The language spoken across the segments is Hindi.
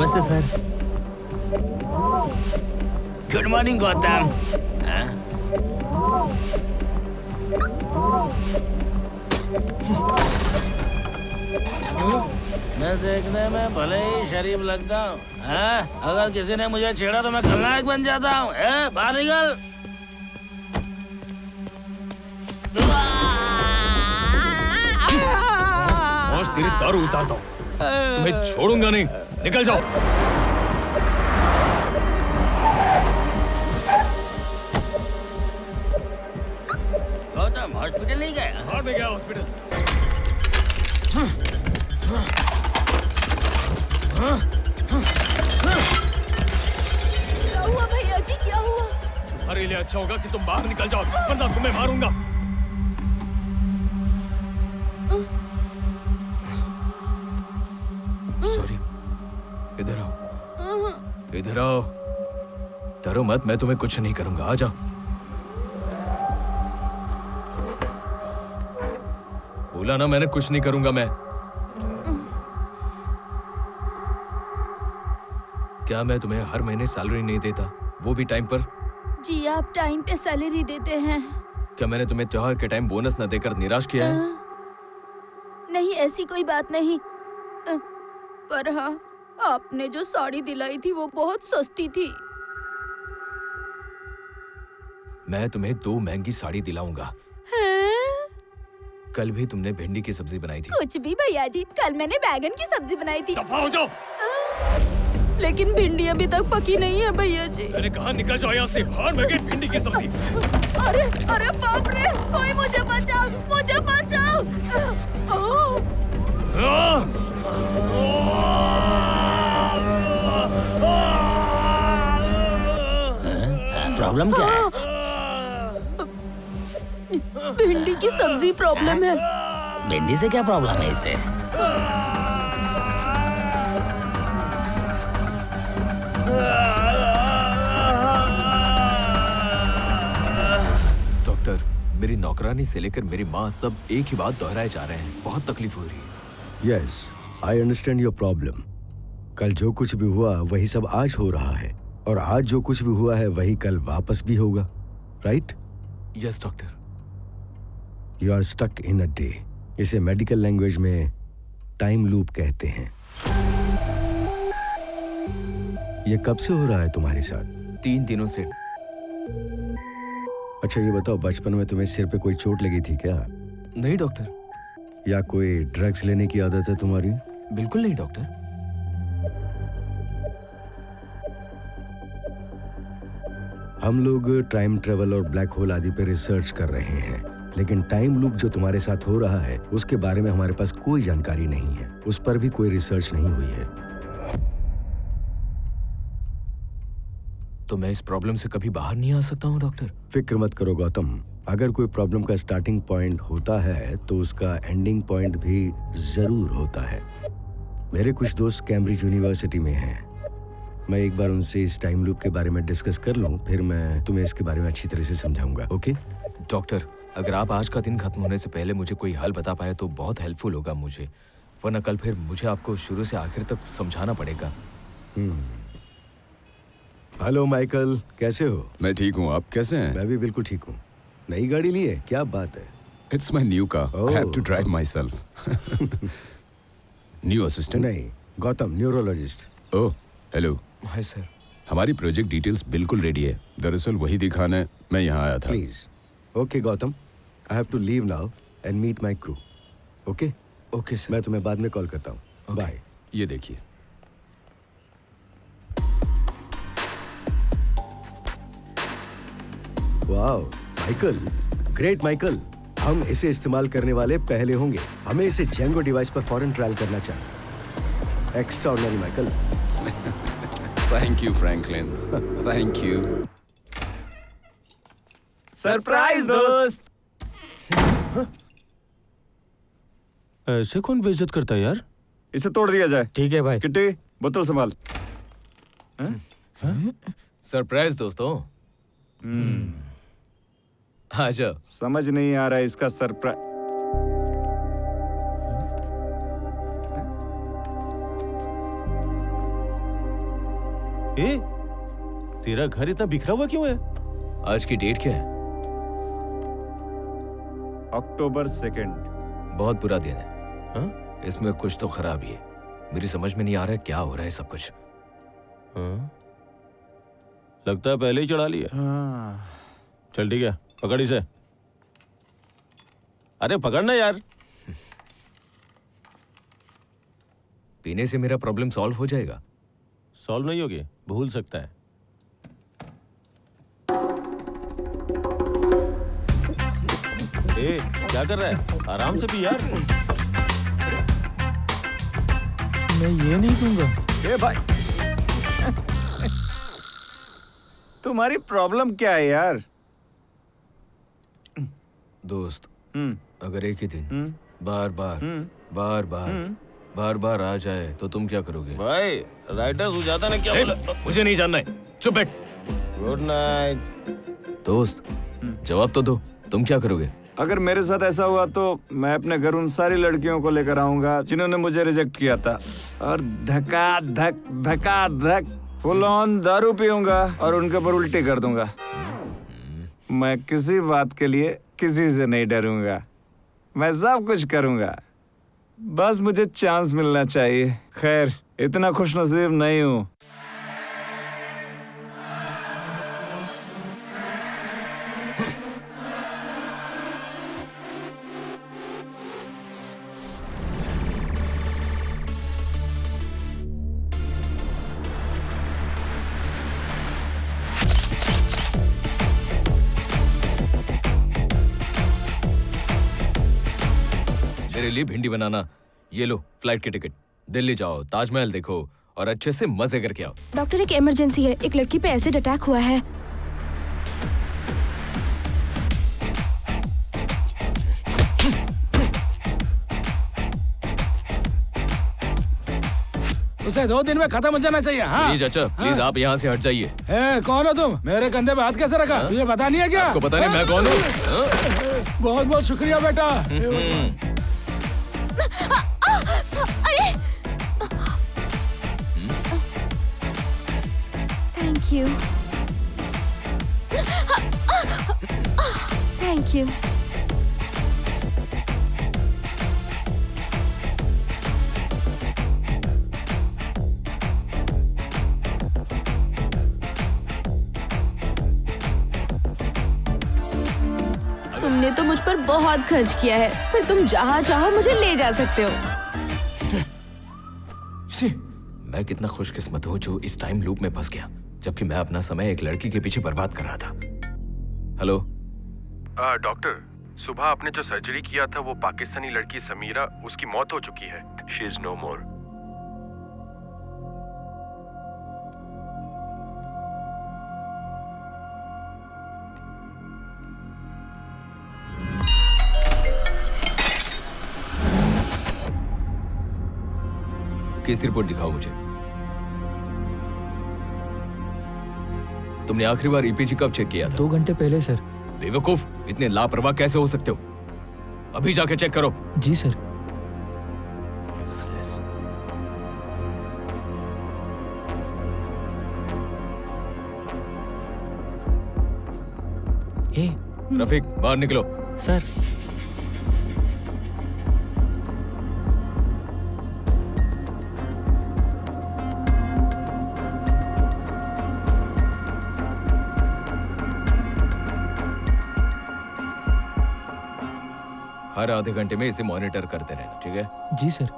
नमस्ते सर। Good morning Gautam. मैं देखने में भले ही शरीफ लगता हूँ, अगर किसी ने मुझे छेड़ा तो मैं खलनायक बन जाता हूँ। बाहर निकल। आज तेरी दारू उतारता हूँ, तुम्हें छोड़ूंगा नहीं। निकल जाओ। गौतम हॉस्पिटल नहीं गया? बाहर में गया हॉस्पिटल। क्या हुआ भैया जी, क्या हुआ? तुम्हारे लिए अच्छा होगा कि तुम बाहर निकल जाओ, वरना तुम्हें मारूंगा। सॉरी, इधर आओ, इधर आओ। डरो मत, मैं तुम्हें कुछ नहीं करूंगा। आ जाओ। बोला ना मैंने कुछ नहीं करूंगा मैं। क्या मैं तुम्हें हर महीने सैलरी नहीं देता, वो भी टाइम पर? जी आप टाइम पे सैलरी देते हैं। क्या मैंने तुम्हें त्योहार के टाइम बोनस न देकर निराश किया है? नहीं, ऐसी कोई बात नहीं। पर हाँ, आपने जो साड़ी दिलाई थी वो बहुत सस्ती थी। मैं तुम्हें 2 महंगी साड़ी दिलाऊंगा। कल भी तुमने भिंडी की सब्जी बनाई थी। कुछ भी भैया जी, कल मैंने बैगन की सब्जी बनाई थी। दफा हो जाओ। लेकिन भिंडी अभी तक पकी नहीं है भैया जी। मैंने कहा निकल जाओ यहाँ से। बाहर में गई भिंडी की सब्जी। अरे अरे बाप रे, कोई मुझे बचाओ, मुझे बचाओ। प्रॉब्लम क्या है? भिंडी की सब्जी प्रॉब्लम है। भिंडी से क्या प्रॉब्लम है इसे? डॉक्टर, मेरी नौकरानी से लेकर मेरी माँ सब एक ही बात दोहराए जा रहे हैं। बहुत तकलीफ हो रही है। Yes, I understand your problem. कल जो कुछ भी हुआ वही सब आज हो रहा है, और आज जो कुछ भी हुआ है वही कल वापस भी होगा, right? Yes doctor. You are stuck in a day. इसे मेडिकल लैंग्वेज में टाइम लूप कहते हैं। ये कब से हो रहा है तुम्हारे साथ? 3 दिनों से। अच्छा ये बताओ, बचपन में तुम्हें सिर पे कोई चोट लगी थी क्या? नहीं डॉक्टर। या कोई ड्रग्स लेने की आदत है तुम्हारी? बिल्कुल नहीं डॉक्टर। हम लोग टाइम ट्रेवल और ब्लैक होल आदि पे रिसर्च कर रहे हैं, लेकिन टाइम लूप जो तुम्हारे साथ हो रहा है उसके बारे में हमारे पास कोई जानकारी नहीं है। उस पर भी कोई रिसर्च नहीं हुई है। तो मैं इस प्रॉब्लम से कभी बाहर नहीं आ सकता हूँ डॉक्टर? फिक्र मत करो गौतम, अगर कोई प्रॉब्लम का स्टार्टिंग पॉइंट होता है तो उसका एंडिंग पॉइंट भी जरूर होता है। मेरे कुछ दोस्त कैम्ब्रिज यूनिवर्सिटी में हैं। मैं एक बार उनसे इस टाइम लूप के बारे में डिस्कस कर लूं, फिर मैं तुम्हें इसके बारे में अच्छी तरह से समझाऊंगा। ओके डॉक्टर, अगर आप आज का दिन खत्म होने से पहले मुझे कोई हल बता पाए तो बहुत हेल्पफुल होगा मुझे, वरना कल फिर मुझे आपको शुरू से आखिर तक समझाना पड़ेगा। हेलो माइकल, कैसे हो? मैं ठीक हूँ, आप कैसे हैं? मैं भी बिल्कुल ठीक हूँ। नई गाड़ी ली है? क्या बात है। It's my new car, I have to drive myself. New assistant? नहीं, Gautam, neurologist. Oh hello. Hi sir. हमारी प्रोजेक्ट डिटेल्स बिल्कुल रेडी है, दरअसल वही दिखाने मैं यहाँ आया था। Please. Okay Gautam, I have to leave now and meet my crew. Okay okay sir. मैं तुम्हें बाद में कॉल करता हूँ। बाय। ये देखिए। Wow Michael, great Michael. हम इसे इस्तेमाल करने वाले पहले होंगे। हमें इसे जेंगो डिवाइस पर फौरन ट्रायल करना चाहिए। Extraordinary Michael. Thank you Franklin, thank you. Surprise दोस्त। ऐसे कौन बेइज्जत करता है यार? इसे तोड़ दिया जाए। ठीक है भाई। किट्टी, बोतल संभाल। सरप्राइज दोस्तों। आ जाओ। समझ नहीं आ रहा है इसका सरप्राइज। ए, तेरा घर इतना बिखरा हुआ क्यों है? आज की डेट क्या है? अक्टूबर 2nd। बहुत बुरा दिन है। हाँ? इसमें कुछ तो खराबी है। मेरी समझ में नहीं आ रहा है क्या हो रहा है सब कुछ। हाँ? लगता है पहले ही चढ़ा लिया। हाँ। चल ठीक है, पकड़ इसे। अरे पकड़ना यार। पीने से मेरा प्रॉब्लम सॉल्व हो जाएगा? सॉल्व नहीं होगी, भूल सकता है। ए, क्या कर रहा है? आराम से पी यार। मैं ये नहीं दूंगा। ए भाई, तुम्हारी प्रॉब्लम क्या है यार? दोस्त, हम्म अगर एक ही दिन हम्म बार बार बार बार बार बार आ जाए तो तुम क्या करोगे? भाई राइटर सुजाता ने क्या ए, बोला? मुझे नहीं जानना है, चुप बैठ। Good night. दोस्त, जवाब तो दो, तुम क्या करोगे? अगर मेरे साथ ऐसा हुआ तो मैं अपने घर उन सारी लड़कियों को लेकर आऊंगा जिन्होंने मुझे रिजेक्ट किया था, और धका धक फुल ऑन दारू पीऊंगा और उनके ऊपर उल्टी कर दूंगा। मैं किसी बात के लिए किसी से नहीं डरूंगा, मैं सब कुछ करूंगा, बस मुझे चांस मिलना चाहिए। खैर, इतना खुशनसीब नहीं हूँ। मेरे लिए भिंडी बनाना। ये लो फ्लाइट की टिकट, दिल्ली जाओ, ताजमहल देखो और अच्छे से मजे करके आओ। डॉक्टर, एक इमरजेंसी है। एक लड़की पे एसिड अटैक हुआ है। उसे 2 दिन में खत्म हो जाना चाहिए। हाँ प्लीज चाचा, प्लीज आप यहाँ से हट जाइए। ए, कौन हो तुम? मेरे कंधे पे हाथ कैसे रखा? तुझे पता नहीं है क्या? आपको पता नहीं मैं कौन हूँ? बहुत बहुत शुक्रिया बेटा। Thank you, thank you. तुमने तो मुझ पर बहुत खर्च किया है, पर तुम जहाँ चाहो मुझे ले जा सकते हो। मैं कितना खुशकिस्मत हूँ जो इस टाइम लूप में फंस गया, जबकि मैं अपना समय एक लड़की के पीछे बर्बाद कर रहा था। हेलो डॉक्टर, सुबह आपने जो सर्जरी किया था वो पाकिस्तानी लड़की समीरा, उसकी मौत हो चुकी है। She is no more. Case report दिखाओ मुझे। तुमने आखिरी बार ईपीजी कब चेक किया था? 2 घंटे पहले सर। बेवकूफ, इतने लापरवाह कैसे हो सकते हो? अभी जाके चेक करो। जी सर। Useless. ए रफीक, बाहर निकलो। सर, हर आधे घंटे में इसे मॉनिटर करते रहना, ठीक है? जी सर।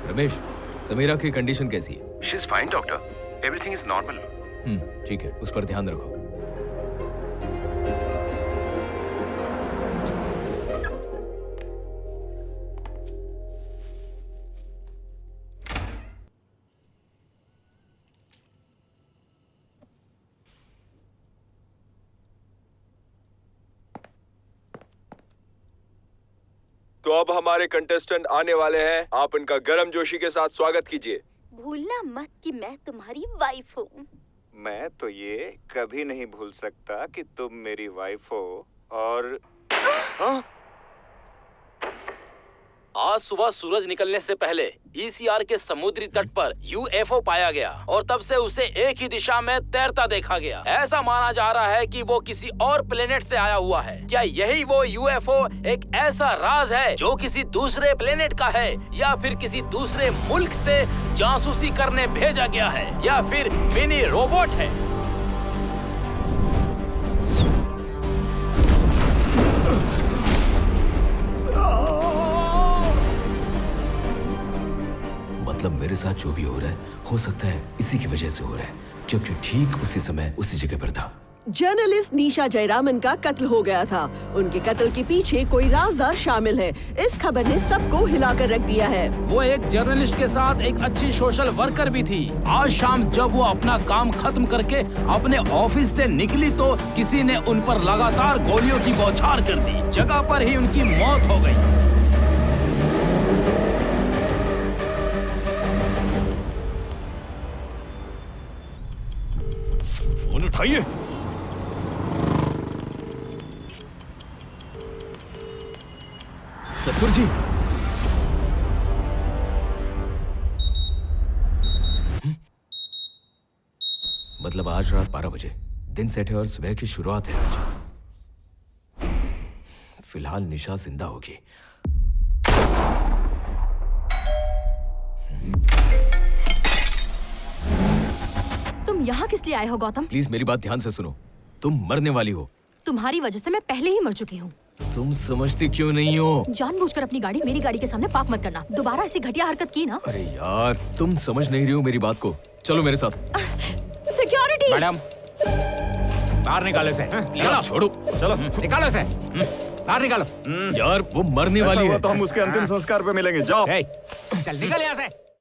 रमेश, समीरा की कंडीशन कैसी है? She is fine doctor, everything is normal. ठीक है, उस पर ध्यान रखो। तो अब हमारे कंटेस्टेंट आने वाले हैं, आप इनका गर्मजोशी के साथ स्वागत कीजिए। भूलना मत कि मैं तुम्हारी वाइफ हूँ। मैं तो ये कभी नहीं भूल सकता कि तुम मेरी वाइफ हो। और हाँ? आज सुबह सूरज निकलने से पहले ईसीआर के समुद्री तट पर यूएफओ पाया गया और तब से उसे एक ही दिशा में तैरता देखा गया। ऐसा माना जा रहा है कि वो किसी और प्लेनेट से आया हुआ है। क्या यही वो यूएफओ एक ऐसा राज है जो किसी दूसरे प्लेनेट का है, या फिर किसी दूसरे मुल्क से जासूसी करने भेजा गया है, या फिर मिनी रोबोट है? मतलब मेरे साथ जो भी हो रहा है, हो सकता है इसी की वजह से हो रहा है, क्योंकि ठीक उसी समय उसी जगह पर था। जर्नलिस्ट निशा जयरामन का कत्ल हो गया था। उनके कत्ल के पीछे कोई राजदार शामिल है। इस खबर ने सबको हिलाकर रख दिया है। वो एक जर्नलिस्ट के साथ एक अच्छी सोशल वर्कर भी थी। आज शाम जब वो अपना काम खत्म करके अपने ऑफिस से निकली तो किसी ने उन पर लगातार गोलियों की बौछार कर दी। जगह पर ही उनकी मौत हो गई। फोन उठाइए। ससुर जी, मतलब आज रात 12 बजे दिन सेट है और सुबह की शुरुआत है आज। फिलहाल निशा जिंदा होगी। तुम यहाँ किस लिए आए हो गौतम? प्लीज मेरी बात ध्यान से सुनो। तुम मरने वाली हो। तुम्हारी वजह से मैं पहले ही मर चुकी हूँ। तुम समझती क्यों नहीं हो? जानबूझकर अपनी गाड़ी मेरी गाड़ी के सामने पार्क मत करना। दोबारा ऐसी घटिया हरकत की ना। अरे यार, तुम समझ नहीं रही हो मेरी बात को। चलो मेरे साथ। सिक्योरिटी मैडम, बाहर निकालो इसे। यार छोड़ो। चलो निकालो इसे, बाहर निकालो। यार वो मरने वाली है। तो हम उसके अंतिम संस्कार पे मिलेंगे। जाओ। चल निकल यहाँ से।